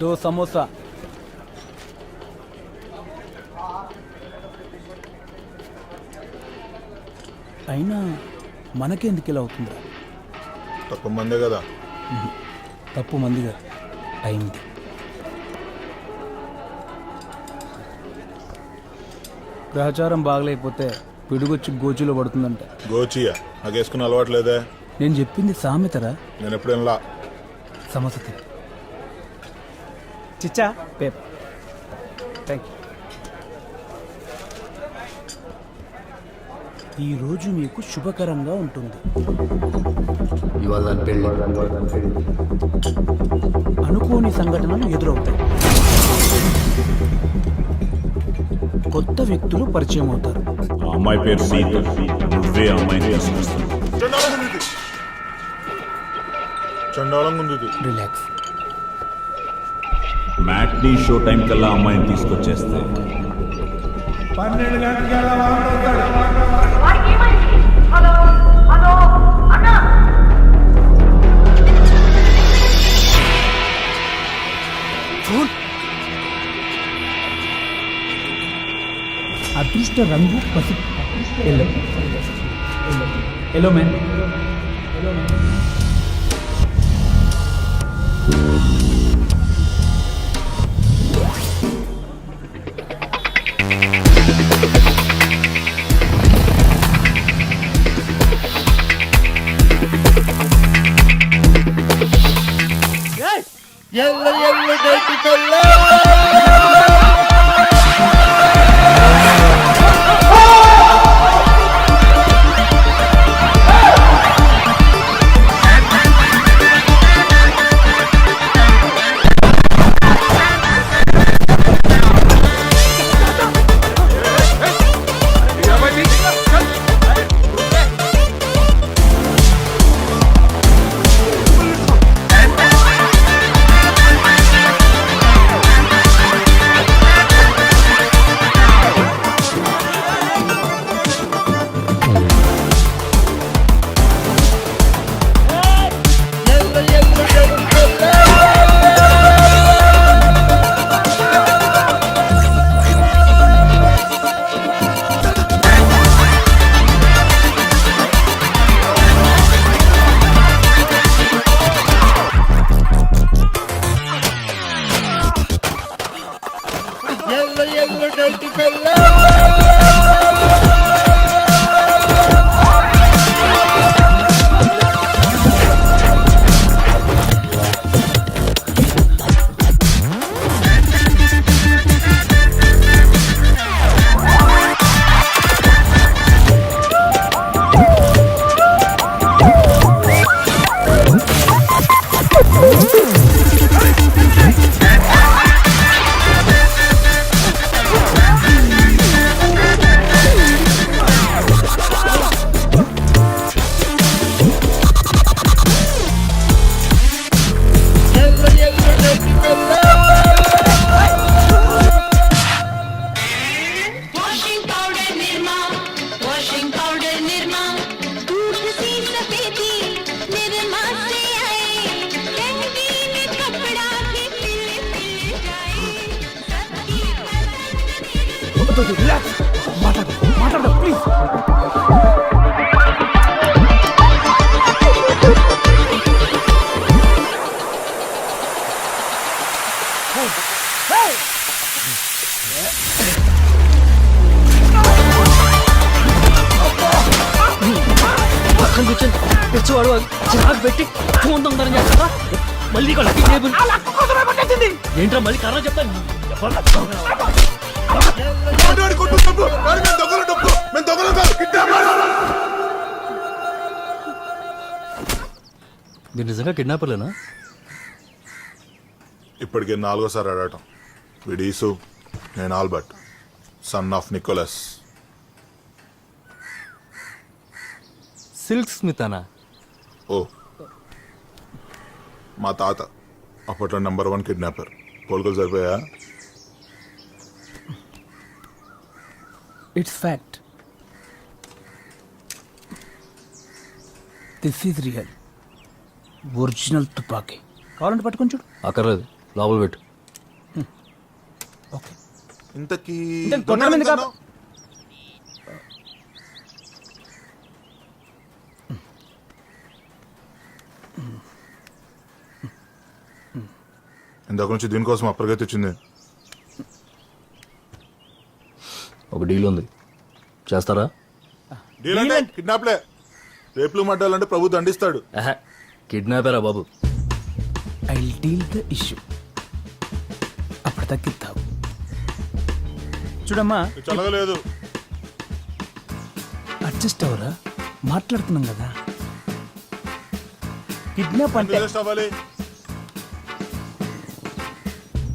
2 సమోసా. అయినా మనకెందుకు ఇలా అవుతుందా? తక్కువ మందే కదా. తప్పు మందిగా అయింది. గ్రహచారం బాగలేకపోతే పిడుగొచ్చి గోచిలో పడుతుందంట. గోచియా? నాకు వేసుకుని అలవాట్లేదే. నేను చెప్పింది సామెతరా. నేను ఎప్పుడేలా సమస్య తిని చిచ్చా పేపర్. Thank you. ఈరోజు మీకు శుభకరంగా ఉంటుంది. అనుకోని సంఘటనలు ఎదురవుతాయి. కొత్త వ్యక్తులు పరిచయం అవుతారు. ఆ అమ్మాయి పేరు సీత. నువ్వే అమ్మాయిని తీసుకొస్తావు. చండాలంగా ఉంది. రిలాక్స్. మ్యాట్నీ షో టైం కల్లా అమ్మాయిని తీసుకొచ్చేస్తే 12 గంటల అదృష్ట రంగు పసుపు. Yellow man. మాట్లాడు ప్లీజ్. పక్కన కూర్చొని తెచ్చివాడు చిరాకు పెట్టి తొందరని చేస్తారా? మళ్ళీ ఏంట్రా మళ్ళీ కారణం చెప్తాను. మీరు నిజంగా కిడ్నాపర్లేనా? ఇప్పటికే 4సారి అడగటం. విడీసు, నేను Albert, son of Nicholas. Silk Smith అనా? ఓ, మా తాత అప్పట్లో నంబర్ 1 కిడ్నాపర్. పోలికలు సరిపోయా? It's fact. This is real original తుపాకీ. కావాలంటే పట్టుకొని చూడు. అక్కర్లేదు, లోపల పెట్టు. ఓకే ఇంతకీ ఇంతకీ కొట్టడం ఎందుకు దొంగ ఇందాక నుంచి దీనికోసం అప్పటికైతే వచ్చింది. ఒక డీల్ ఉంది, చేస్తారా? డీల్ అంటే కిడ్నాప్లే. రేపులు మడ్డాలంటే ప్రభు దండిస్తాడు. కిడ్నాపేరా బాబు. I deal the issue. అప్పుడు తగ్గిస్తావు చూడమ్మా. చల్లగలేదు. అడ్జస్ట్ అవరా, మాట్లాడుతున్నాం కదా. కిడ్నాప్ అంటే అడ్జస్ట్ అవ్వాలి.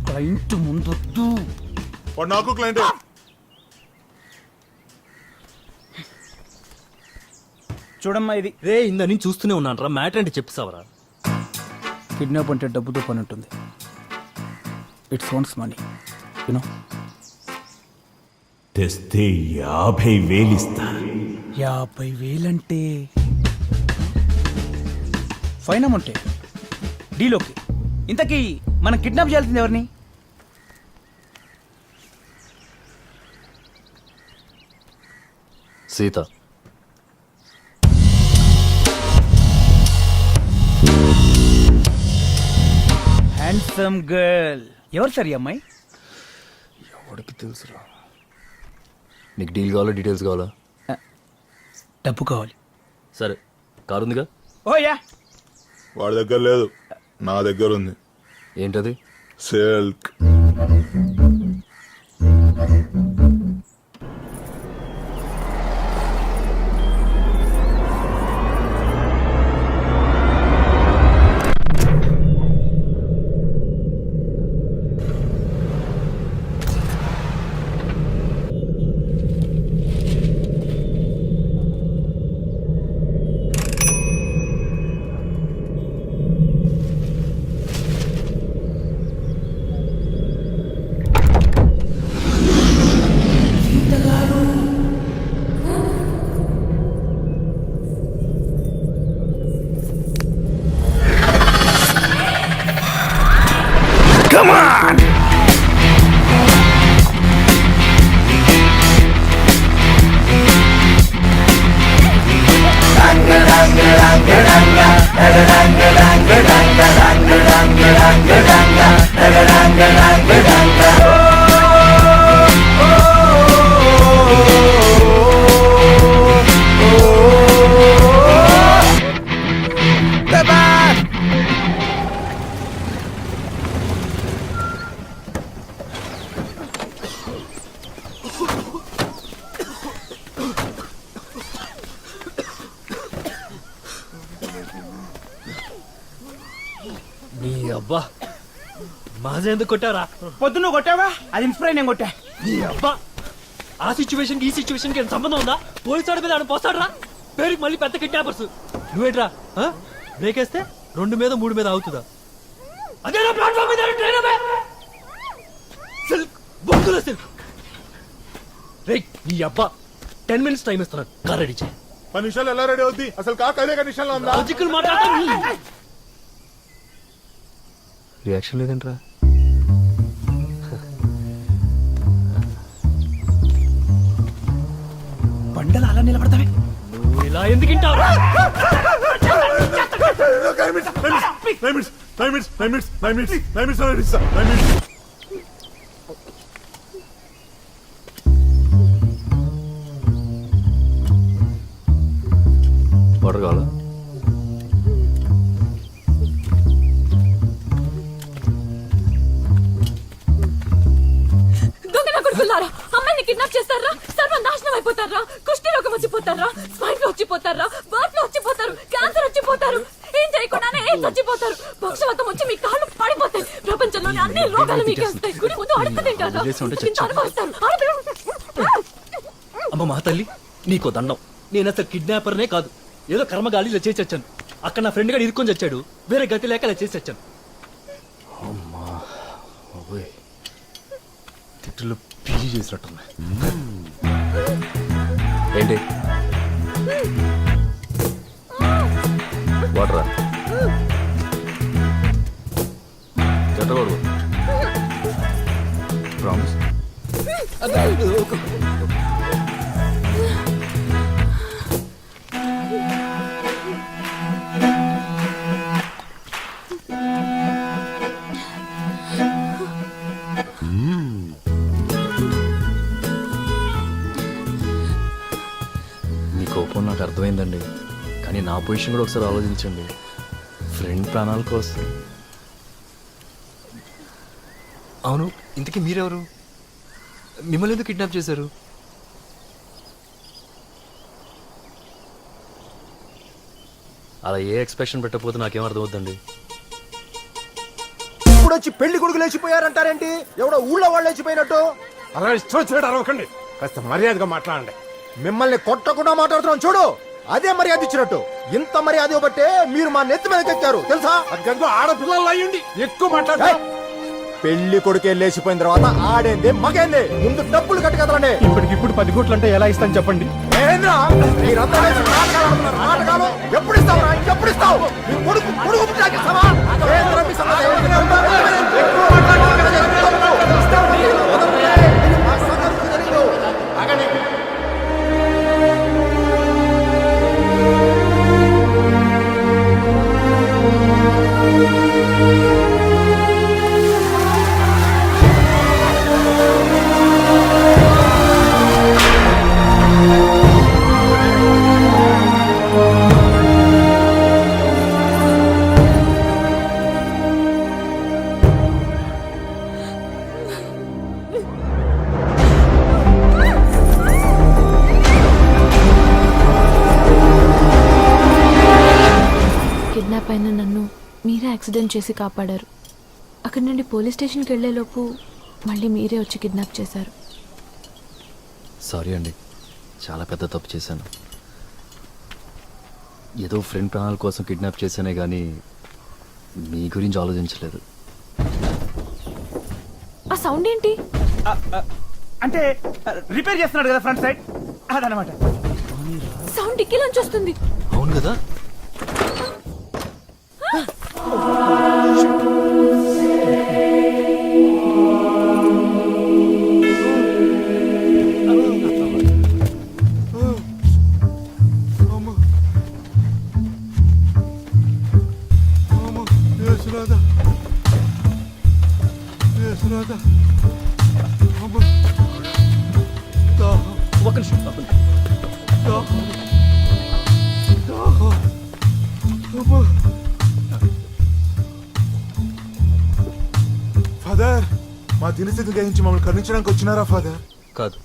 క్లయింట్ ముందొద్దు. వాడు నాకు క్లయింట్. చూడమ్మా, ఇది రే ఇంద నేను చూస్తూనే ఉన్నాను రా, మ్యాటర్ అంటే చెప్తావరా? కిడ్నాప్ అంటే డబ్బుతో పని ఉంటుంది. It's one's money, you know. తెస్తే 50,000 ఇస్తా. 50,000 అంటే ఫైన్ అమౌంట్. డీలోకి. ఇంతకీ మనం కిడ్నాప్ చేయాల్సింది ఎవరిని? సీత. Handsome girl. ఎవరు సార్ ఈ అమ్మాయి? ఎవరికి తెలుసురా? నీకు డీల్ కావాలా, డీటెయిల్స్ కావాలా? డబ్బు కావాలి. సరే, కారు ఉందిగా. ఓ యా. వాడి దగ్గర లేదు, నా దగ్గర ఉంది. ఏంటది? సిల్క్. నీ అబ్బా, మాజా ఎందుకు కొట్టారా? పొద్దున్న కొట్టావా? అది ఇన్స్పైర్ నేను కొట్టా. నీ అబ్బా, ఆ సిచ్యువేషన్ ఈ సిచ్యువేషన్ కి ఏం సంబంధం ఉందా? పోలీసు వాడి మీద ఆడ పోస్తాడరా? పేరుకి మళ్ళీ పెద్ద కిడ్నాపర్స్. నువ్వేట్రా బ్రేక్ వేస్తే 2 మీద 3 మీద అవుతుందా? అదే ప్లాట్ఫామ్ మీద ట్రైన్ సిల్క్ బొంగుల సిల్క్. రే నీ అబ్బా, 10 minutes టైం ఇస్తున్నాను, కార్ రెడీ చేయి. 10 నిమిషాలు ఎలా రెడీ అవుద్ది? అసలు కాక అదే కండిషన్లో ఉందా? లాజికల్ మాట్లాడతా. రియాక్షన్ లేదేంట్రా? బండలు అలా నిలబడతావే. నువ్వు ఇలా ఎందుకు వింటావురా? వాటర్ కావాలా? అమ్మాయిని కిడ్నాప్ చేస్తారా? సర్వనాశనం అయిపోతారా? కుష్టి రోగం వచ్చిపోతారా? స్పైన్ వచ్చిపోతారా? బర్త్ వచ్చిపోతారు, క్యాన్సర్ వచ్చిపోతారు, ఏం చేయకుండానే చచ్చిపోతారు. పక్షవాతం వచ్చి మీ కాళ్ళు పడిపోతాయి. ప్రపంచంలోని అన్ని రోగాలు మీకే వస్తాయి. గుడి ముందు అడుగు తింటారా? ఇంత అనుభవిస్తారు. అమ్మ మా తల్లి, నీకో దండం. నేను అసలు కిడ్నాపర్నే కాదు, ఏదో కర్మగాలి ఇలా చేసి వచ్చాను. అక్కడ నా ఫ్రెండ్ గారు ఇరుక్కొని చచ్చాడు, వేరే గతి లేక ఇలా చేసి వచ్చాను. అమ్మా తిట్టులో పీజీ చేసినట్టున్నాయి. ఏంటి వాటరా? చెట్టకూడదు ప్రామిస్. మీ కోపం నాకు అర్థమైందండి, కానీ నా పొజిషన్ కూడా ఒకసారి ఆలోచించండి. ఫ్రెండ్ ప్రాణాల కోసం. అవును, ఇంతకీ మీరెవరు? మిమ్మల్ని ఎందుకు కిడ్నాప్ చేశారు? అలా ఏ ఎక్స్ప్రెషన్ పెట్టకపోతే నాకేం అర్థమవుతుందండి. ఇప్పుడు వచ్చి పెళ్లి కొడుకు లేచిపోయారంటారేంటి? ఎవడో ఊళ్ళో వాళ్ళు లేచిపోయినట్టు. అలా ఇష్టం వచ్చినట్టు అరవకండి, కాస్త మర్యాదగా మాట్లాడండి. మిమ్మల్ని కొట్టకుండా మాట్లాడుతున్నాం చూడు, అదే మర్యాద ఇచ్చినట్టు. ఇంత మర్యాద ఇవ్వబట్టే మీరు మా నెత్తి మీదకి ఎక్కారు తెలుసా? అదిగో ఆడపిల్లలు అయ్యండి ఎక్కువ మాట్లాడతారు. ఏయ్! పెళ్లి కొడుకే లేచిపోయిన తర్వాత ఆడేంది మగేంది? ముందు డబ్బులు కట్టి కదలండి. ఇప్పటికిప్పుడు 10 కోట్లు అంటే ఎలా ఇస్తాను చెప్పండి. ఏంద్రా? మీరందరూ కలిసి నాటకాలు ఆడుతున్నారు. నాటకాలు ఎప్పుడు ఇస్తావురా? ఎప్పుడు ఇస్తావు? మీ కొడుకు కొడుకు పుట్టాక ఇస్తావా? ఏంద్రా మీ సంగతి? ఎక్కువ మాట్లాడుతున్నారు. ఇస్తావు. మా సంగతి తెలీదు. ఆగండి. కిడ్నాప్ అయిన నన్ను మీరే యాక్సిడెంట్ చేసి కాపాడారు. అక్కడి నుండి పోలీస్ స్టేషన్కి వెళ్లేలోపు మళ్ళీ మీరే వచ్చి కిడ్నాప్ చేశారు. సారీ అండి, చాలా పెద్ద తప్పు చేశాను. ఏదో ఫ్రెండ్ ప్రాణాల కోసం కిడ్నాప్ చేశానే కానీ మీ గురించి ఆలోచించలేదు. ఆ సౌండ్ ఏంటి? అంటే రిపేర్ చేస్తున్నాడు కదా ఫ్రంట్ సైడ్, అదనమాట. సౌండ్ డిక్కీలోంచి వస్తుంది. అవును కదా. ఫాదర్, మా దినస్థితి గ్రహించి మమ్మల్ని కరుణించడానికి వచ్చినారా ఫాదర్? కాదు,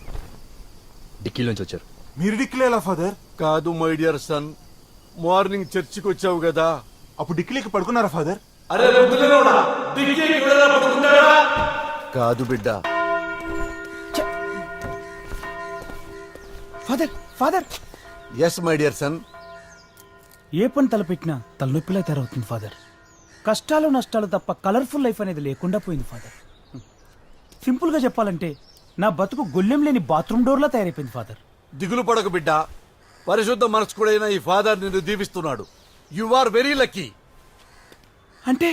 డిక్కీలోంచి వచ్చారు. మీరు డిక్కిలేలా ఫాదర్? కాదు మై డియర్ సన్, మార్నింగ్ చర్చికి వచ్చావు కదా. అప్పుడు డిక్కిలేకి పడుకున్నారా ఫాదర్? కాదు బిడ్డ, father father, yes my dear son. ఏ పని తలపెట్టినా తలనొప్పిలా తయారవుతుంది ఫాదర్. కష్టాలు నష్టాలు తప్ప కలర్ఫుల్ లైఫ్ అనేది లేకుండా పోయింది ఫాదర్. సింపుల్గా చెప్పాలంటే నా బతుకు గొల్లెం లేని బాత్రూమ్ డోర్లా తయారైపోయింది ఫాదర్. దిగులు పడకు బిడ్డ, పరిశుద్ధ మనస్కుడైన ఈ ఫాదర్ నిన్ను దీవిస్తున్నాడు. You are very lucky. అంటే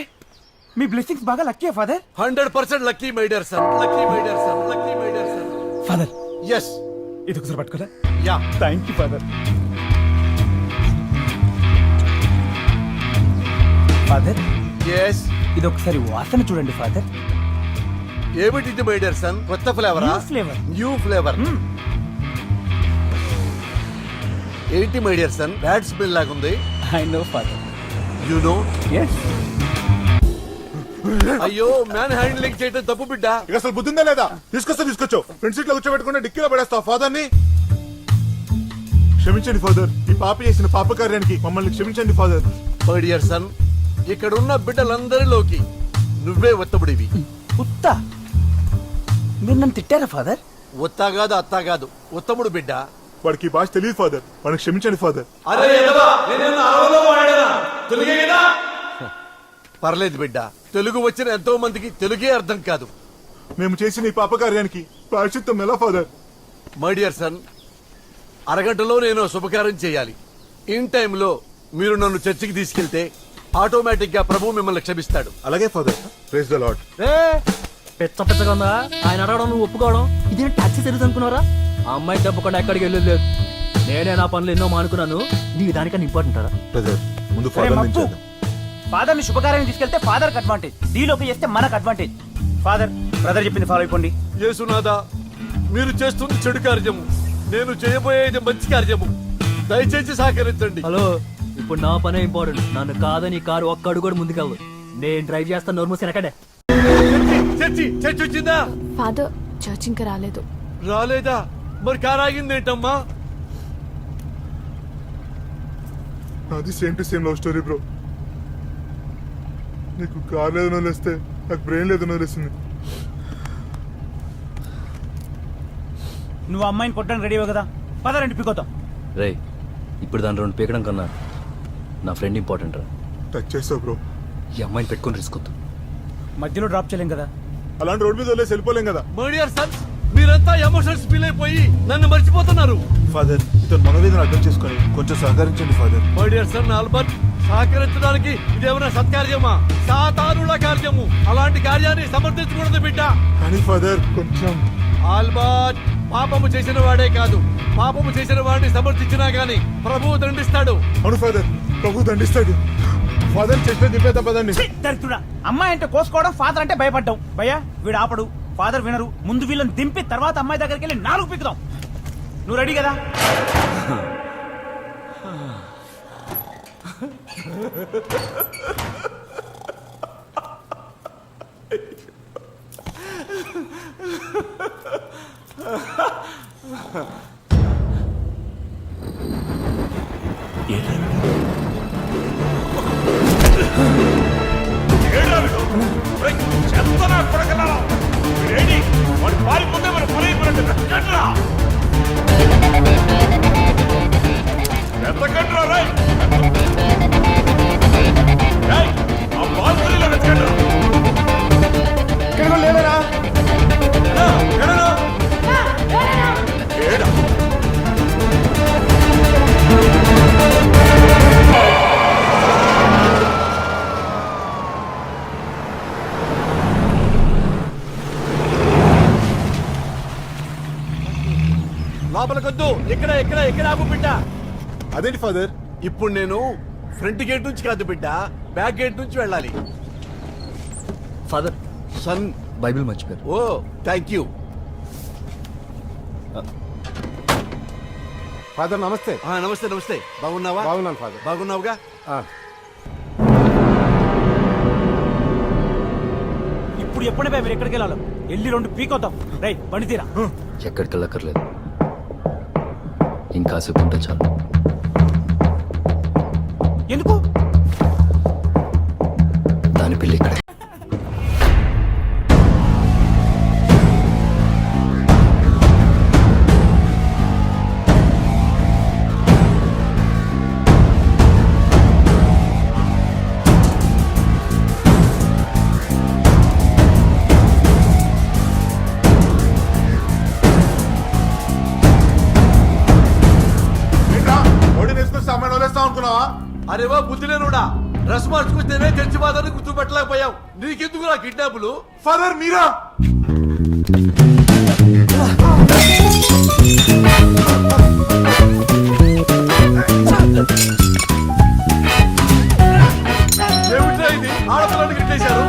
మీ బ్లెస్సింగ్స్ బాగా lucky father. 100% lucky my dear son. Lucky my dear son. Lucky my dear son. Father, yes, ఇది ఒకసారి పట్టుకోరా. Yeah, thank you father. Father, yes. ఇది ఒకసారి వాసన చూడండి ఫాదర్. ఏమిటిది మై డియర్ సన్? కొత్త ఫ్లేవరా? New flavor. New flavour. ఏంటి my dear son, bad smell లాగుంది. I know father. You know. Yes. అయ్యో, మ్యాన్ హ్యాండ్లింగ్ చేయడం తప్పు బిడ్డ. ఇక అసలు బుద్ధి ఉందా లేదా? తీసుకొచ్చు ఫ్రంట్ సీట్ లో కూర్చోబెట్టుకుంటే డిక్కీలో పడేస్తావు ఫాదర్ ని. క్షమించండి ఫాదర్, ఈ పాప చేసిన పాప కార్యానికి మమ్మల్ని క్షమించండి ఫాదర్. మై డియర్ సన్, ఇక్కడున్న బిడ్డలందరిలోకి నువ్వే ఉత్తముడివి. ఉత్తా? మీరు నన్ను తిట్టారా ఫాదర్? ఉత్తా కాదు, అత్తా కాదు, ఉత్తముడు బిడ్డ. వాడికి ఈ భాష తెలియదు ఫాదర్, వాడిని క్షమించండి ఫాదర్. పర్లేదు బిడ్డ, తెలుగు వచ్చిన ఎంతో మందికి తెలుగే అర్థం కాదు. మేము చేసిన ఈ పాప కార్యానికి ప్రాయశ్చిత్తం ఎలా ఫాదర్? మై డియర్ సన్, అరగంటలో నేను శుభకార్యం చేయాలి. ఇన్ టైంలో మీరు నన్ను చర్చికి తీసుకెళ్తే ఆటోమేటిక్ గా ప్రభు మిమ్మల్ని క్షమిస్తాడు. అలాగే ఫాదర్. Praise the lord. పెచ్చ పెచ్చగా ఉందా ఆయన అడగడం నువ్వు ఒప్పుకోవడం ఇదేం టాక్సీ సర్వీస్ అనుకున్నారా ఆ అమ్మాయి తప్పకుండా ఎక్కడికి వెళ్ళేది లేదు నేనే నా పనులు ఎన్నో మానుకున్నాను నీకు దానికన్నా ఇంపార్టెంట్ రా బ్రదర్ ముందు రే ఫాదర్ మప్పు, నుంచి ఫాదర్ ని శుభకార్యాన్ని తీసుకెళ్తే ఫాదర్ కి అడ్వాంటేజ్, డీలోకి చేస్తే మనకు అడ్వాంటేజ్. ఫాదర్ బ్రదర్ చెప్పింది ఫాలో అయిపోండి. యేసునాథా మీరు చేస్తుంది చెడు కార్యము నేను చేయబోయేది మంచి కార్యము దయచేసి సహకరించండి. హలో ఇప్పుడు నా పనే ఇంపార్టెంట్ నన్ను కాదని కారు ఒక్క అడుగు కూడా ముందుకెళ్ళదు నేను డ్రైవ్ చేస్తాను నోర్మూసి వెనకడే చర్చి వచ్చిందా? ఫాదర్ చర్చ్ ఇంకా రాలేదు. రాలేదా? మరి కారు ఆగిందేంటమ్మా? అది same to same love story bro. నీకు కార్ లేదు వదిలేస్తే నాకు బ్రెయిన్ లేదు వదిలేసింది. నువ్వు అమ్మాయిని కొట్టడానికి రెడీ కదా, పదరండి పికోతాం. రే ఇప్పుడు దాని 2 పీకడం కన్నా నా ఫ్రెండ్ ఇంపార్టెంట్ రా. టచ్ చేస్తావు బ్రో. ఈ అమ్మాయిని పెట్టుకొని రిస్క్ వద్దు. మధ్యలో డ్రాప్ చేయలేం కదా. అలాంటి రోడ్ మీద వదిలేసి వెళ్ళిపోలేం కదా. మై డియర్ సన్స్ మీరంతా ఎమోషన్స్ ఫీల్ అయిపోయి నన్ను మర్చిపోతున్నారు. ఫాదర్ ఇతను మనోవేదన అర్థం చేసుకొని కొంచెం సహకరించండి father. My dear son Albert సహకరించడానికి ఇదేమైనా సత్కార్యమా? సాతానుల కార్యము. అలాంటి కార్యాన్ని సమర్థించకూడదు బిడ్డ. కానీ ఫాదర్ కొంచెం. ఆల్బర్ట్ పాపము చేసిన వాడే కాదు పాపము చేసిన వాడిని సమర్థించినా గాని ప్రభువు దండిస్తాడు. అవును ఫాదర్, ప్రభు దండిస్తాడు. ఫాదర్ చెప్పే దిప్పేద్దాం పదండి. దరిద్రుడా, అమ్మాయి అంటే కోసుకోవడం, ఫాదర్ అంటే భయపడ్డావు. భయ్యా వీడు ఆపడు, ఫాదర్ వినరు. ముందు వీళ్ళని దింపి తర్వాత అమ్మాయి దగ్గరికి వెళ్ళి 4 పిక్కుదాం. నువ్వు రెడీ కదా? లోపలికొద్దు. ఇక్కడ ఇక్కడ ఇక్కడ ఆపు బిడ్డ. అదేంటి ఫాదర్? ఇప్పుడు నేను ఫ్రంట్ గేట్ నుంచి కాదు బిడ్డ బ్యాక్ గేట్ నుంచి వెళ్ళాలి. ఫాదర్ సన్ బైబిల్ మర్చిపోయారు. ఓ థ్యాంక్ యూ. ఫాదర్ నమస్తే. నమస్తే నమస్తే. బాగున్నావా? బాగున్నాను ఫాదర్. బాగున్నావుగా? ఇప్పుడు ఎప్పుడే మీరు ఎక్కడికి వెళ్ళాలి? వెళ్ళి 2 పీకోతాం. రైట్ బండి తీరా. ఎక్కడికి వెళ్ళక్కర్లేదు, ఇంకాసేపు ఉంటే చాలు. ఎందుకు? దాని పిల్లి ఇక్కడే. అమ్మాయిని వదిలేస్తాం అనుకున్నావా? అరే వా బుద్ధి లేనుడా. డ్రెస్ మార్చుకుంటేనే చర్చి బాధని గుర్తుపెట్టలేకపోయావు. నీకెందుకు నా కిడ్నాపులు? ఫాదర్ మీరా? ఏమిట్రా ఇది? ఆడపిల్లని గిట్టేశారు.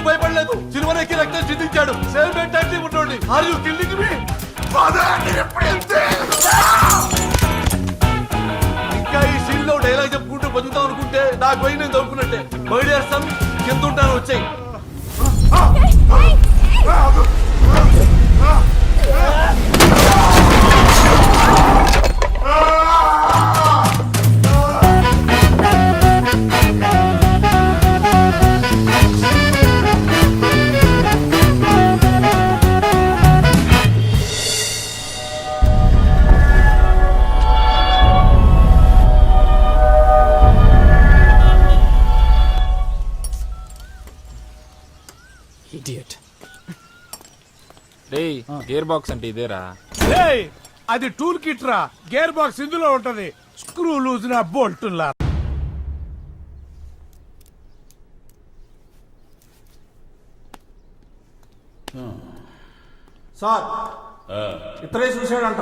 భయపడలేదు సిల్వరేకి రక్తం చిందించాడు సేమ్ మెంటాలిటీ ఉన్నోడి ఆర్ యు కిల్లింగ్ మీ ఇంకా ఈ సీన్ లో డైలాగ్ చెప్పుకుంటూ బతుకుతాం అనుకుంటే నాకు పోయి నేను దొరుకున్నట్టే మై డియర్ సన్ కింద ఉంటాను వచ్చాయి గేర్ బాక్స్ అంటే ఇదేరా ఏయ్, అది టూల్ కిట్ రా. గేర్ బాక్స్ ఇందులో ఉంటది. స్క్రూ లూజ్ నా బోల్టులా. సార్ ఇతరే చూశాడంట.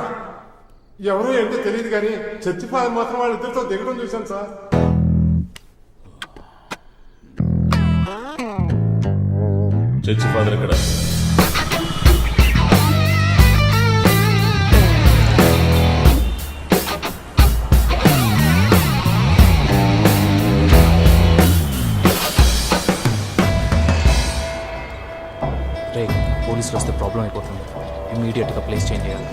ఎవరు ఏంటో తెలియదు కానీ చర్చి ఫాదర్ మాత్రం వాళ్ళ ఇద్దరితో దిగడం చూశాను సార్. చర్చి ఫాదర్ ఇక్కడ రే పోలీసులు వస్తే ప్రాబ్లం అయిపోతుంది. ఇమ్మీడియట్గా ప్లేస్ చేంజ్ చేయాలి.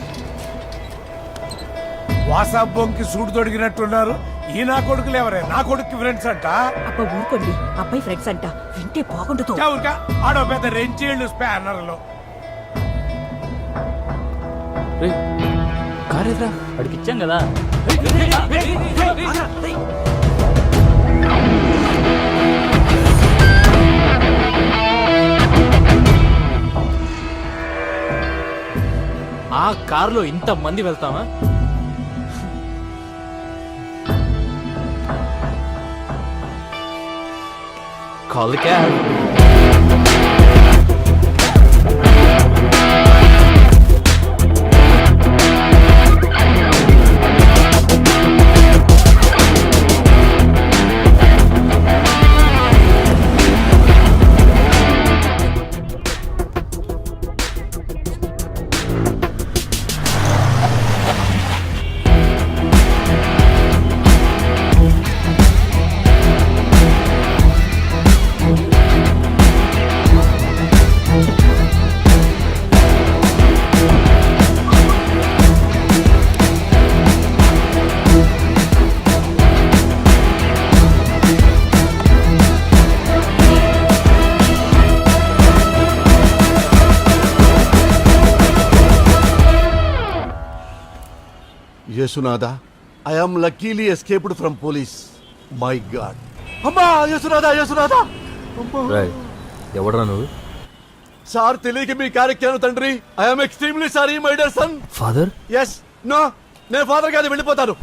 వాట్సాప్ బొంకి సూడు తొడిగినట్టున్నారు. ఈ నా కొడుకులు ఎవరే? నా కొడుకు ఫ్రెండ్స్ అంట. అబ్బా ఊరుకోండి, అబ్బాయి ఫ్రెండ్స్ అంట, వింటే బాగుండదు. ఊరికా ఆడో పెద్ద రెంచేళ్ళు స్పానర్లో. రే కార్ ఎదురా అడిగి ఇచ్చాం కదా. ఆ కార్లో ఇంత మంది వెళ్తామా? Call the cab. Yesunatha I am luckily escaped from police. My god అమ్మా యేసునాథ యేసునాథ ఎవడరా నువ్వు? సార్ తెలియక మీ కార్యక్రమం తండ్రి. I am extremely sorry my dear son. Father? Yes no నేను ఫాదర్ కాదు వెళ్ళిపోతాను.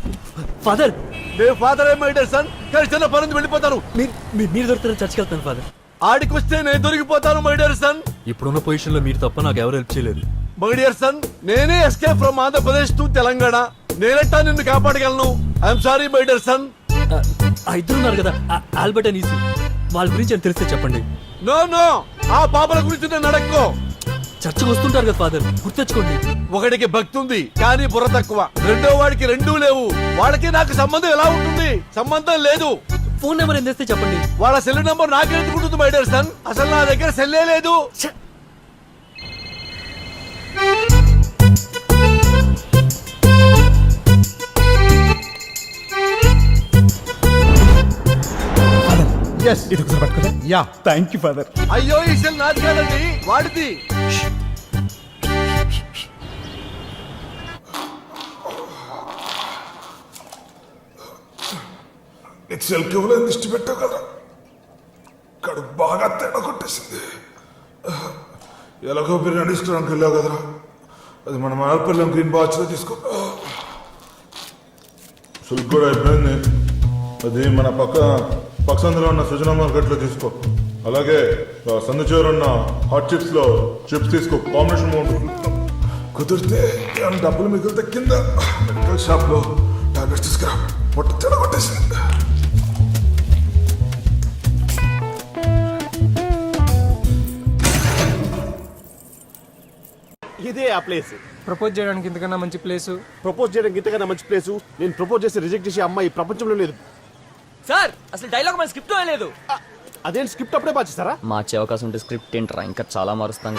ఫాదర్ నేను ఫాదర్ మై డియర్ సన్ కానీ చిన్న పనుంది వెళ్ళిపోతాను. మీరు దొరుకుతారని చర్చికి వెళ్తాను ఫాదర్. ఆడికి వస్తే నేను దొరికిపోతాను మై డియర్ సన్. ఇప్పుడున్న పొజిషన్ లో మీరు తప్ప నాకు ఎవరు హెల్ప్ చేయలేదు. మై డియర్ సన్ నేనే escape from Andhra Pradesh to Telangana. నేనెట్టా నిన్ను కాపాడగలను. I'm sorry my dear son. ఆ ఇద్దరు ఉన్నారు కదా, ఆల్బర్ట్ అండ్ ఈసు, వాళ్ళ గురించి అని తెలిస్తే చెప్పండి. నో నో ఆ పాపల గురించి నేను అడక్కో. చర్చకు వస్తుంటారు కదా ఫాదర్, గుర్తెచ్చుకోండి. ఒకడికి భక్తి ఉంది కానీ బుర్ర తక్కువ. రెండో వాడికి రెండూ లేవు. వాళ్ళకి నాకు సంబంధం ఎలా ఉంటుంది? సంబంధం లేదు. ఫోన్ నెంబర్ ఏం తెస్తే చెప్పండి. వాళ్ళ సెల్ నెంబర్ నాకెందుకుంటుంది మై డియర్ సన్? అసలు నా దగ్గర సెల్లే లేదు. ఇది ఒకసారి పట్టుకోదా? Yeah thank you father. అయ్యో ఈ సెల్ నాది కాదండి వాడిది. నీకు సెల్కి ఇవ్వలేదు దిష్టి పెట్టావు కదా, కడుపు బాగా తేడా కొట్టేసింది. ఎలాగో బిర్యానీ రెస్టారెంట్కి వెళ్ళావు కదరా, అది మన మాలపల్లి గ్రీన్ బాచ్లో తీసుకో. సులుకు కూడా అయిపోయింది. అది మన పక్క సందులో ఉన్న సుజనా మార్కెట్లో తీసుకో. అలాగే సందు చివరున్న హాట్ చిప్స్ లో చిప్స్ తీసుకో, కాంబినేషన్ బాగుంటుంది. కుదిరితే ఏమైనా డబ్బులు మిగిలితే కింద మెడికల్ షాప్ లో టాబ్లెట్స్ తీసుకురా, పొట్ట తేడా కొట్టేసింది. ఇదే ఆ ప్లేస్. ప్రపోజ్ చేయడానికి ఇంతకన్నా మంచి ప్లేసు. ప్రపోజ్ చేయడానికి ఇంతకన్నా మంచి ప్లేసు. నేను ప్రపోజ్ చేసి రిజెక్ట్ చేసే అమ్మాయి ఈ ప్రపంచంలో లేదు. సార్ అసలు డైలాగ్ మన స్క్రిప్ట్ లేదు. అదేంటి స్క్రిప్ట్ అప్పుడే మార్చేస్తారా? మార్చే అవకాశం ఉంటే స్క్రిప్ట్ ఏంట్రా ఇంకా చాలా మారుస్తాం.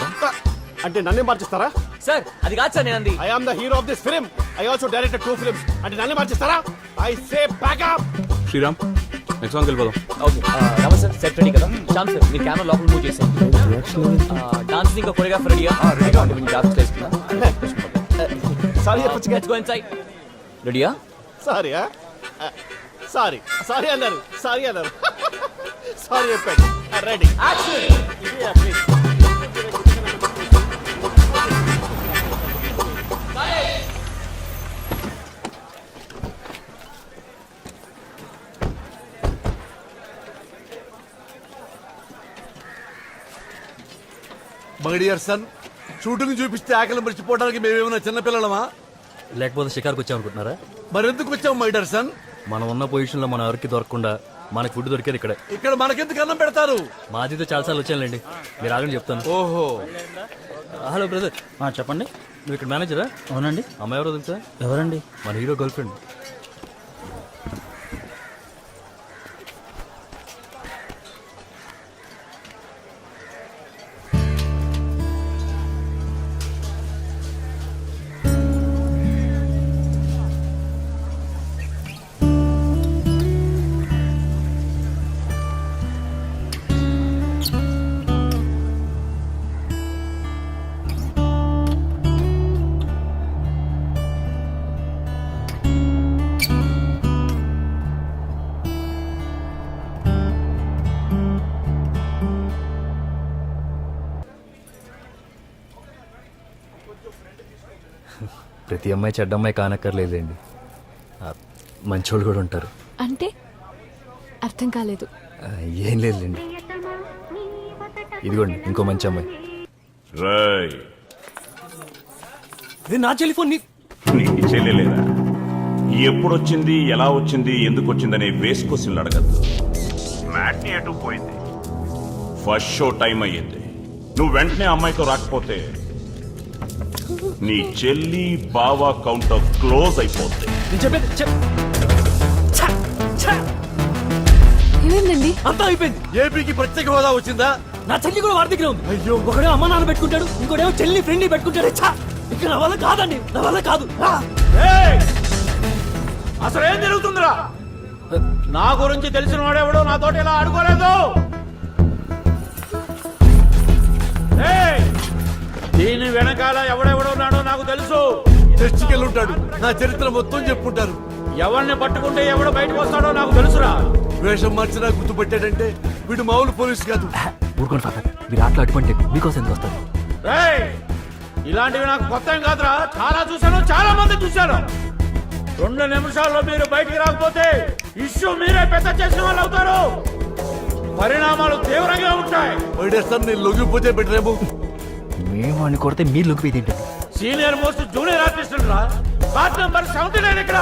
అంటే నన్నే మార్చేస్తారా? సార్ అది కాదు సార్ నేను అంది. I am the hero of this film. I also directed 2 films. అంటే నన్నే మార్చేస్తారా? I say back up. Sriram next song వెళ్ళిపోదాం. Okay Rama sir set ready కదా? శ్యామ్ సార్ మీరు కెమెరా లోపల మూవ్ చేసేయండి. డాన్స్ ఇంకా కొరియోగ్రాఫర్ రెడీయా? డాన్స్ చేసుకున్నా. సారీ చెప్పొచ్చుగా. Let's go inside. రెడీయా? సారీ సారీ సారీ అన్నారు. సారీ అన్నారు. సారీ చెప్పాడు. Ready. Action. My dear son, shooting చూపిస్తే ఆకలి మర్చిపోవడానికి మేమేమైనా చిన్నపిల్లలమా? లేకపోతే షికార్కి వచ్చామనుకుంటున్నారా? మరెందుకు వచ్చాం మై డియర్ సన్? మనం ఉన్న పొజిషన్లో మనం ఎవరికి దొరకకుండా మనకి ఫుడ్ దొరికేది ఇక్కడే. ఇక్కడ మనకెందుకు అన్నం పెడతారు? మాదితో చాలాసార్లు వచ్చానులేండి. మీరు ఆగండి చెప్తాను. ఓహో, హలో బ్రదర్. చెప్పండి. నువ్వు ఇక్కడ మేనేజరా? అవునండి. అమ్మాయి ఎవరో తెలుసా? ఎవరండి? మన హీరో గర్ల్ ఫ్రెండ్. ప్రతి అమ్మాయి చెడ్డ అమ్మాయి కానక్కర్లేదండి. మంచోళ్ళు కూడా ఉంటారు. అంటే అర్థం కాలేదు. ఏం లేదులేండి. ఇదిగోండి ఇంకో మంచి అమ్మాయి. రై ఇది నా టెలిఫోన్. నీకు చెల్లెలేదా? ఎప్పుడొచ్చింది, ఎలా వచ్చింది, ఎందుకు వచ్చిందనే వేస్ క్వశ్చన్లు అడగద్దు. మ్యాట్ని అటు పోయింది, ఫస్ట్ షో టైం అయ్యింది. నువ్వు వెంటనే అమ్మాయితో రాకపోతే నీ చెల్లి బావ కౌంటర్ క్లోజ్ అయిపోతుంది. ఏమైందండి? అంతా అయిపోయింది. ఏపీకి ప్రత్యేక హోదా వచ్చిందా? నా చెల్లి కూడా వారి దగ్గర ఉంది. అయ్యో, ఒకడే అమ్మ నాన్న పెట్టుకుంటాడు, ఇంకోటేమో చెల్లి ఫ్రెండ్ పెట్టుకుంటాడు. ఇక్కడ నా వల్ల కాదండి, నా వల్ల కాదు. అసలు ఏం జరుగుతుందిరా? నా గురించి తెలిసిన వాడెవడో నాతోటి ఇలా ఆడుకోలేదు. దీని వెనకాల ఎవడెవడున్నాడో నాకు తెలుసు. చర్చికెళ్ళి ఉంటాడు. నా చరిత్ర మొత్తం చెప్పుంటారు. ఎవరిని పట్టుకుంటే ఎవడు బయటకు వస్తాడో నాకు తెలుసురా. వేషం మార్చినా గుర్తుపెట్టాడంటే వీడు మామూలు పోలీసు కాదు. ఊరుకోండి ఫాదర్, మీరు ఆటలు అటువంటి మీకోసం ఎందుకు వస్తారు? ఇలాంటివి నాకు కొత్త ఏం కాదురా. చాలా చూశాను, చాలా మంది చూశాను. 2 నిమిషాల్లో మీరు బయటికి రాకపోతే ఇష్యూ మీరే పెద్ద చేసిన వాళ్ళు అవుతారు. పరిణామాలు తీవ్రంగా ఉంటాయి. నేను లొంగిపోతే బెటరేమో. మేము అని కొడితే మీరు లొంగిపోయి తింటారు. సీనియర్ మోస్ట్ జూనియర్ ఆర్టిస్ట్ రా. పార్ట్ నెంబర్ 79 ఇక్కడ.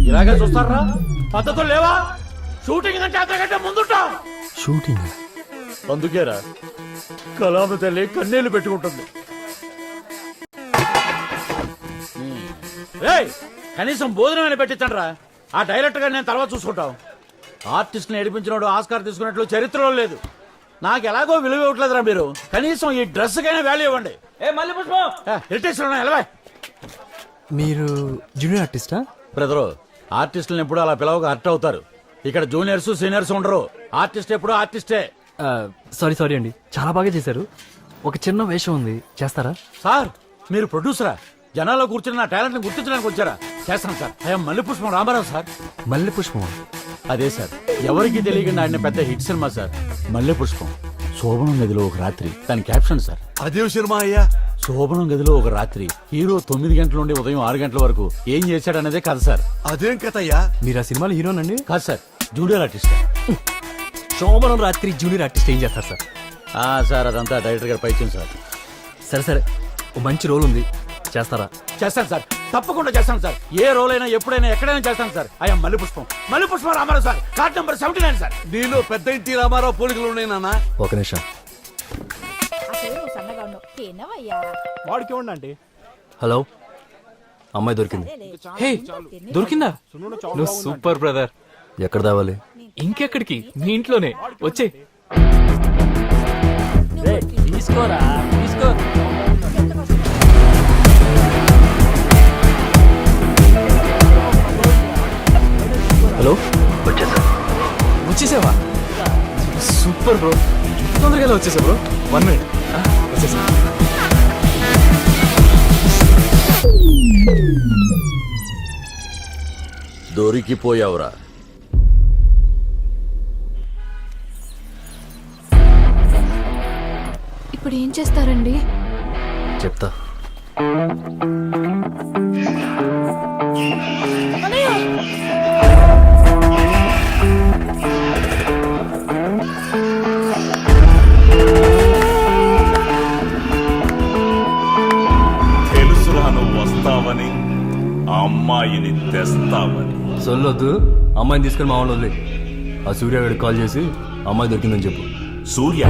ఇలాగే చూస్తారా? పద్ధతులు లేవా? షూటింగ్ అంటే అంతకంటే ముందుంటాం. షూటింగ్ అందుకేరా కళామ తల్లి కన్నీళ్లు పెట్టుకుంటుంది. కనీసం భోజనమైన పెట్టించండి రా. ఆ డైరెక్టర్ గా నేను తర్వాత చూసుకుంటాం. ఆర్టిస్ట్ ని ఏడిపించినోడు ఆస్కార్ తీసుకున్నట్లు చరిత్రలో లేదు. నాకు ఎలాగో విలువ ఇవ్వట్లేదురా మీరు. కనీసం ఈ డ్రెస్ కైనా వాల్యూ ఇవ్వండి. మీరు జూనియర్ ఆర్టిస్టా? బ్రదరు, ఆర్టిస్టులను ఎప్పుడు అలా పిలవక హర్ట్ అవుతారు. ఇక్కడ జూనియర్స్ సీనియర్స్ ఉండరు. ఆర్టిస్ట్ ఎప్పుడు ఆర్టిస్టే. సారీ అండి, చాలా బాగా చేశారు. ఒక చిన్న వేషం ఉంది, చేస్తారా? సార్ మీరు ప్రొడ్యూసరా? జనాల్లో కూర్చుని నా టాలెంట్ ని గుర్తించడానికి వచ్చారా? చేస్తాను sir. I'm Mallepushpam Ramarao sir. Mallepushpam? అదే సార్, ఎవరికి తెలియకుండా ఆడిన పెద్ద హిట్ సినిమా సార్ మల్లెపుష్పం. శోభనం గదిలో ఒక రాత్రి దాని క్యాప్షన్ సార్. అదే సినిమా అయ్యా. శోభనం గదిలో ఒక రాత్రి హీరో 9 గంటల నుండి ఉదయం 6 గంటల వరకు ఏం చేశాడనేదే కథ సార్. అదేం కథ అయ్యా? మీరు ఆ సినిమాలో హీరోనండి? కాదు సార్, జూనియర్ ఆర్టిస్ట్. శోభనం రాత్రి జూనియర్ ఆర్టిస్ట్ ఏం చేస్తారు సార్? సార్ అదంతా డైరెక్టర్ గారు పైచింది సార్. సరే ఓ మంచి రోల్ ఉంది, చేస్తారా? చేస్తాను సార్, తప్పకుండా చేస్తాను సార్. ఏ రోల్ అయినా ఎప్పుడైనా ఎక్కడైనా చేస్తాను sir. I'm Mallepushpam Ramarao sir. Card number 79 sir. నీలో పెద్ద ఇంటి రామారావు పోలికలు ఉన్నాయి నాన్న. ఒక నిమిషం. వాడికి ఇవ్వండి ఆంటీ. హలో, అమ్మాయి దొరికింది. హే దొరికిందా? నువ్వు సూపర్ బ్రదర్. ఎక్కడ తేవాలి? ఇంకెక్కడికి, మీ ఇంట్లోనే. వచ్చే తీసుకోరా తీసుకో. హలో, వచ్చేసావా? సూపర్ బ్రో, తొందరగా వచ్చేసా బ్రో. 1 minute వచ్చేసా. దొరికిపోయావురా. ఇప్పుడు ఏం చేస్తారండి? చెప్తా. తెలుసురా నువ్వు వస్తావని, ఆ అమ్మాయిని తెస్తావని. సొల్లొద్దు, అమ్మాయిని తీసుకొని మా వాళ్ళు వదిలే. ఆ సూర్యగాడికి కాల్ చేసి అమ్మాయి దొరికిందని చెప్పు. సూర్య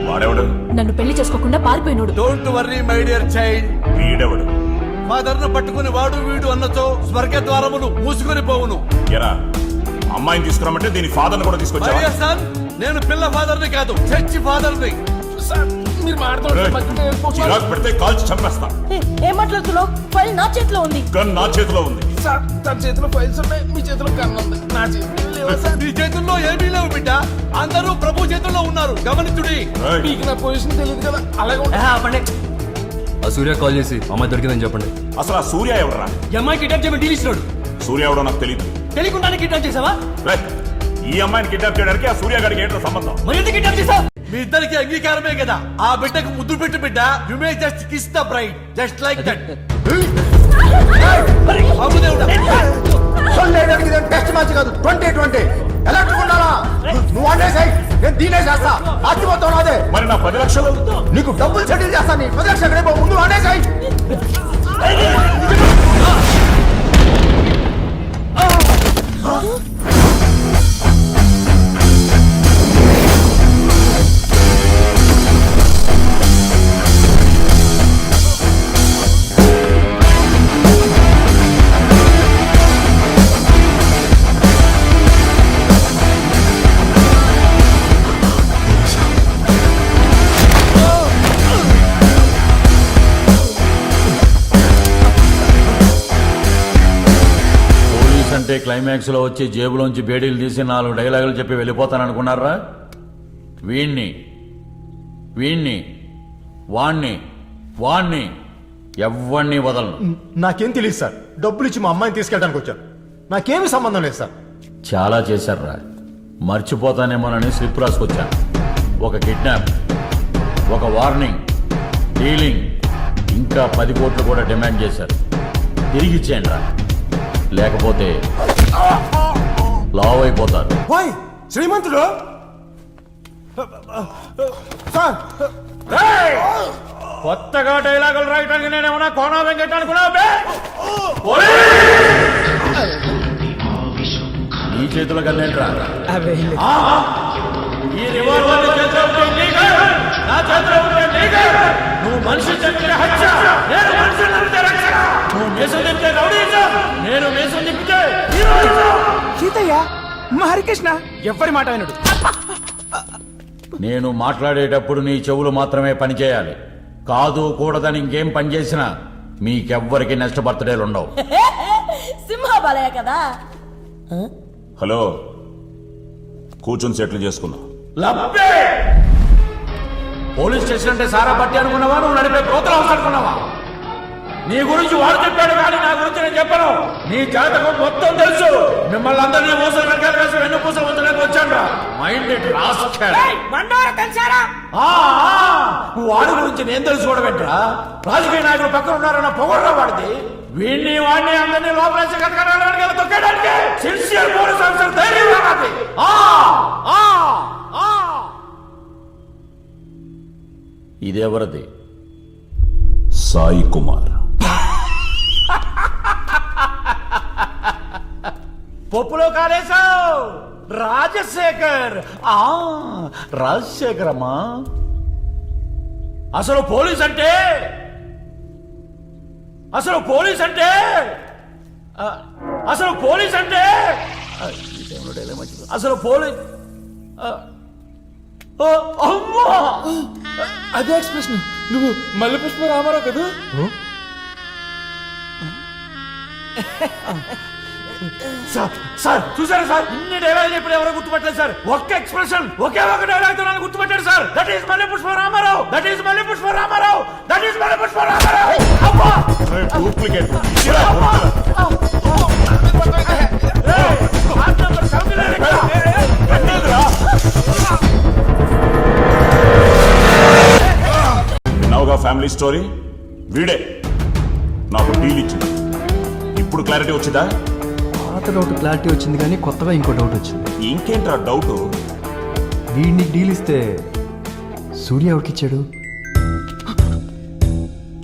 వాడెవడు? నన్ను పెళ్లి చేసుకోకుండా పారిపోయినోడు. Don't worry my dear child. వీడెవడు? ఫాదర్ ను పట్టుకుని వాడు వీడు అన్నచో స్వర్గ ద్వారములు మూసుకొని పోవును. ఎరా, అమ్మాయిని తీసుకురామంటే దీని ఫాదర్ కూడా తీసుకొచ్చా? మై డియర్ సన్, నేను పిల్ల ఫాదర్ ని కాదు, చర్చి ఫాదర్ ని. చిరాకు పెడితే కాల్చి చంపేస్తా. ఏం మాట్లాడుతున్నావు? ఫైల్ నా చేతిలో ఉంది. గన్ నా చేతిలో ఉంది. నీ చేతుల్లో ఏమీ లేవు బిడ్డ, అందరూ ప్రభు చేతుల్లో ఉన్నారు. గమనించుడి. ఏయ్, ఆ సూర్య కాల్ చేసి అమ్మాయి దొరికిందని చెప్పండి. అసలు ఆ సూర్య ఎవడరా? ఈ అమ్మాయి కిడ్నాప్ చేయమని డీల్ ఇచ్చినాడు. సూర్య ఎవడో నాకు తెలియదు. తెలియకుండానే కిడ్నాప్ చేసావా? ఈ అమ్మాయిని కిడ్నాప్ చేయడానికి ఆ సూర్య గారికి ఏంటో సంబంధం? మరి ఎందుకు కిడ్నాప్ చేసావు? మీ ఇద్దరికి అంగీకారమే కదా. ఆ బిడ్డకు ముద్దు పెట్టు బిడ్డ. You may just kiss the bride just like that. Test match కాదు 2020 ఎలక్ట్రిక్ ఉండాలా. నువ్వు అనేసాయి, నేను దీనే చేస్తా. ఆస్తిపోతావు అదే. మరి నా 10 లక్షలు? నీకు డబ్బులు సెటిల్ చేస్తా. నీ ప్రదక్ష ముందు అనేసాయి. అంటే క్లైమాక్స్ లో వచ్చి జేబులోంచి బేడీలు తీసి 4 డైలాగులు చెప్పి వెళ్ళిపోతాననుకున్నారా? వీణ్ణి వాణ్ణి ఎవ్వణ్ణి వదలను. నాకేం తెలియదు సార్. డబ్బులు ఇచ్చి మా అమ్మాయిని తీసుకెళ్ళడానికి వచ్చాను. నాకేమీ సంబంధం లేదు సార్. చాలా చేశారా? మర్చిపోతానేమోనని స్లిప్ రాసుకొచ్చాను. ఒక కిడ్నాప్, ఒక వార్నింగ్, డీలింగ్, ఇంకా 10 కోట్లు కూడా డిమాండ్ చేశారు. తిరిగి ఇచ్చేయండి రా, లేకపోతే లావ్ అయిపోతారు. శ్రీమంతుడు సార్. కొత్తగా డైలాగులు రాయటానికి నేనేమన్నా కోనా వెంకట అనుకున్నావే? నీ చేతుల కన్నేంట్రా? ఈ రివాల్వర్ నీ చేతిలో ఉంటే నీకే, నా చేతిలో ఉంటే నీకే. నువ్వు మనిషి చంపితే హత్య, నేను మనిషి చంపితే రక్షణ. నువ్వు మీసం తింటే రౌడీజం, నేను మీసం తిప్పితే హీరోయిజం. సీతయ్య, మా హరికృష్ణ ఎవ్వరి మాట అయినడు. నేను మాట్లాడేటప్పుడు నీ చెవులు మాత్రమే పనిచేయాలి. కాదు కూడదని ఇంకేం పని చేసినా మీకెవ్వరికి నెక్స్ట్ బర్త్డేలు ఉండవు. సింహాబాలయ కదా. హలో, కూర్చొని సెటిల్ చేసుకున్నా. లబ్బే! పోలీస్ స్టేషన్ అంటే సారా బట్టి అనుకున్నావా? నువ్వు నడిపే ప్రోత్సాహం హౌస్ అనుకున్నావా? నీ గురించి వాడు చెప్పాడు కానీ నా గురించి నేను చెప్పను. నీ జాతకం మొత్తం తెలుసు. మిమ్మల్ని అందరినీ మోసం వెనకాల వేసి వెన్ను పూస ఉంచడానికి వచ్చాడు. Mind it rascal. వాడి గురించి నేను తెలుసుకోవడం ఏంట్రా? రాజకీయ నాయకులు పక్కన ఉన్నారన్న పొగడ్రా వాడిది. వీడిని వాడిని అందరినీ లోపలేసి కథకడానికి తొక్కడానికి సిన్సియర్ పోలీస్ ఆఫీసర్ ధైర్యం రావాలి. ఇదెవరిది? సాయి కుమార్. పప్పులో కాలేసావు. రాజశేఖర్. రాజశేఖర్ అమ్మా, అసలు పోలీస్ అంటే అసలు పోలీస్ అంటే ఆ, అసలు పోలీస్ అంటే ఆ, ఈ టైంలో డైలాగ్ మంచిది. అసలు పోలీస్ ఆ, ఓ, అమ్మా! అదే ఎక్స్ప్రెషన్ నువ్వు మల్లె పుష్ప రామారావు కదా సార్ చూసారా సార్ ఇన్ని డైలాగ్ చెప్పిన ఎవరో గుర్తుపట్టలేదు సార్ ఒక్క ఎక్స్ప్రెషన్ ఒకే ఒక డైలాగ్ తో నన్ను గుర్తుపట్టాడు సార్ దట్ ఈస్ మల్లె పుష్ప రామారావు దట్ ఈస్ మల్లె పుష్ప రామారావు దట్ ఈస్ మల్లె పుష్ప రామారావు అమ్మా! డూప్లికేట్ అమ్మా! ఏయ్, పార్ట్ నెంబర్ 79 ఇక్కడ. విన్నావుగా ఫ్యామిలీ స్టోరీ వీడే నాకు డీల్ ఇచ్చింది ఇప్పుడు క్లారిటీ వచ్చిందా పాత డౌట్ క్లారిటీ వచ్చింది కానీ కొత్తగా ఇంకో డౌట్ వచ్చింది ఇంకేంట్రా డౌట్ వీడిని డీల్ ఇస్తే సూర్య ఎవరికిచ్చాడు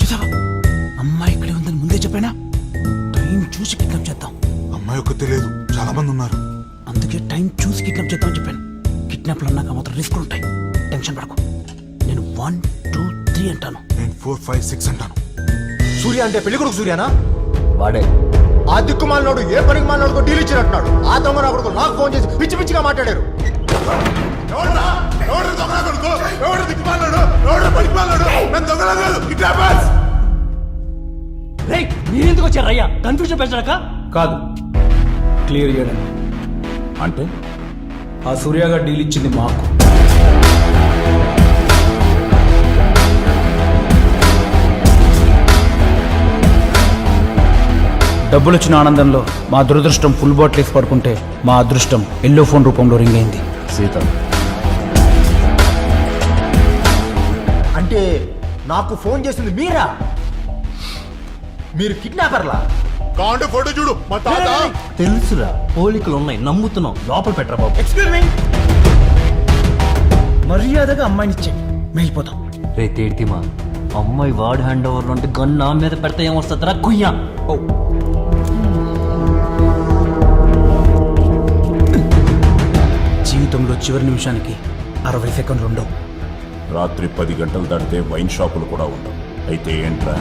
చూసావా అమ్మాయి ఇక్కడే ఉందని ముందే చెప్పానా టైం చూసి కిడ్నాప్ చేద్దాం. అమ్మాయి ఒక్కతే లేదు చాలా మంది ఉన్నారు. అందుకే టైం చూసి కిడ్నాప్ చేద్దామని చెప్పాను. కిడ్నాప్లు అన్నాక మాత్రం రిస్క్ ఉంటాయి. టెన్షన్ పడకు. నేను 1, 2, 3 అంటాను. నేను 4, 5, 6 అంటాను. సూర్య అంటే పెళ్లి కొడుకు సూర్యనా? వాడే ఆ దిక్కుమాలినోడు ఏ పనికి మాలినోడుకో డీల్ ఇచ్చినట్టున్నాడు. ఆ దొంగ నా కొడుకు నాకు ఫోన్ చేసి పిచ్చి పిచ్చిగా మాట్లాడారు. ఎవడ్రా? ఎవడు దొంగ కొడుకు? ఎవడు దిక్కుమాలినోడు? ఎవడు పనికిమాలినోడు? నేను దొంగలా కాదు, కిడ్నాపర్స్. రేయ్ మీరెందుకు వచ్చారు అయ్యా కన్ఫ్యూజన్ పెంచడాక కాదు, క్లియర్ చేయడానికి. అంటే ఆ సూర్యగా డీల్ ఇచ్చింది మాకు. డబ్బులు వచ్చిన ఆనందంలో మా దురదృష్టం ఫుల్ బాటిల్ వేసి పడుకుంటే మా అదృష్టం ఎల్లో ఫోన్ రూపంలో రింగ్ అయింది. సీత అంటే నాకు ఫోన్ చేసింది మీరా? మీరు కిడ్నాపర్లా? కాంటే ఫోటో చూడు మా తాత. తెలుసురా పోలికలు ఉన్నాయి నమ్ముతున్నాం లోపల పెట్టరా బాబు. ఎక్స్క్యూజ్ మీ, మర్యాదగా అమ్మాయిని ఇచ్చేయండి, వెళ్ళిపోతాం. రే తేడ్తిమా అమ్మాయి వాడి హ్యాండ్ ఓవర్ ఉంటే గన్ నా మీద పెడితే ఏమొస్తుందిరా కుయ్యా. జీవితంలో చివరి నిమిషానికి 60 సెకండ్లు ఉండవు. రాత్రి 10 గంటలు దాటితే వైన్ షాపులు కూడా ఉండవు. అయితే ఏంట్రా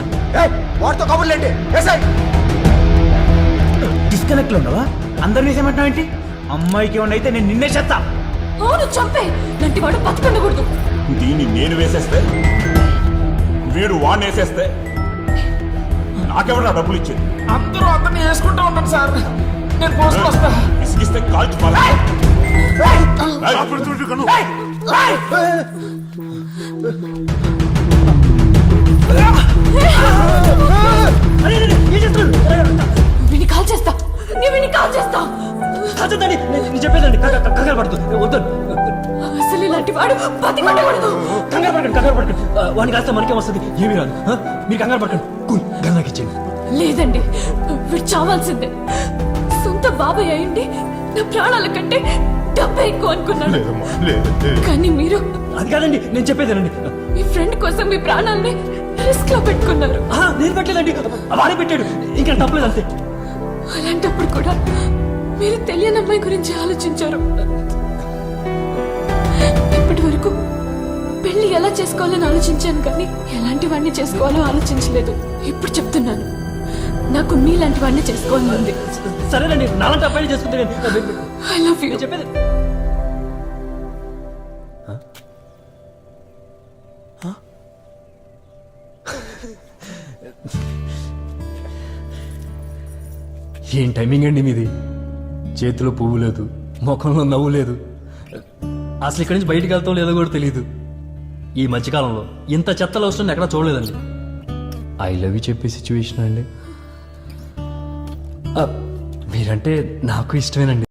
వాడితో కబుర్లేంటి? డిస్కనెక్ట్ లో ఉండవా? అందరు వేసేమంటావు ఏంటి? అమ్మాయికి ఏమన్నా అయితే నేను నిన్నే చేస్తా. అవును చంపే లాంటి వాడు బతుకుండకూడదు. దీన్ని నేను వేసేస్తే వీడు వాడిని వేసేస్తే నాకెవరా డబ్బులు ఇచ్చేది? అందరూ అందరినీ వేసుకుంటూ ఉంటాం సార్. నేను పోస్ట్ వస్తా. ఇసిగిస్తే కాల్చి పారా. విని కాల్ చేస్తా, నేను విని కాల్ చేస్తా. కాదండి నేను చెప్పేదండి కంగారు పడుతుంది వద్దు. అసలు ఇలాంటి వాడు బతికుండకూడదు. కంగారు పడకండి వాడిని కాస్త మనకేం వస్తుంది ఏమీ రాదు. మీరు కంగారు పడకండి కూల్ గన్నాకి ఇచ్చేయండి. లేదండి, వీడు చావాల్సిందే. సొంత బాబాయ్ అయ్యండి నా ప్రాణాల కంటే డబ్బే ఎక్కువ అనుకున్నాను. కానీ మీరు అది కాదండి నేను చెప్పేదేనండి. మీ ఫ్రెండ్ కోసం మీ ప్రాణాలని రిస్క్ లో పెట్టుకున్నారు. నేను పెట్టలేదండి వాడే పెట్టాడు ఇంకా తప్పలేదు అంతే. అలాంటప్పుడు కూడా మీరు తెలియని అమ్మాయి గురించి ఆలోచించారు. ఇప్పటి వరకు పెళ్లి ఎలా చేసుకోవాలని ఆలోచించాను కానీ ఎలాంటి వాడిని చేసుకోవాలో ఆలోచించలేదు. ఇప్పుడు చెప్తున్నాను, నాకు మీలాంటి వాడిని చేసుకోవాలని ఉంది. సరేనండి నాలంటి అబ్బాయిని చేసుకుంటే ఐ లవ్ యూ. చెప్పేది ఏం టైమింగ్ అండి మీది? చేతిలో పువ్వు లేదు, ముఖంలో నవ్వు లేదు, అసలు ఇక్కడి నుంచి బయటికి వెళ్తాం లేదో కూడా తెలియదు. ఈ మధ్యకాలంలో ఇంత చెత్త లవ్ స్టోరీ ఎక్కడా చూడలేదండి. ఐ లవ్ యూ చెప్పే సిచ్యువేషన్ అండి. మీరంటే నాకు ఇష్టమేనండి.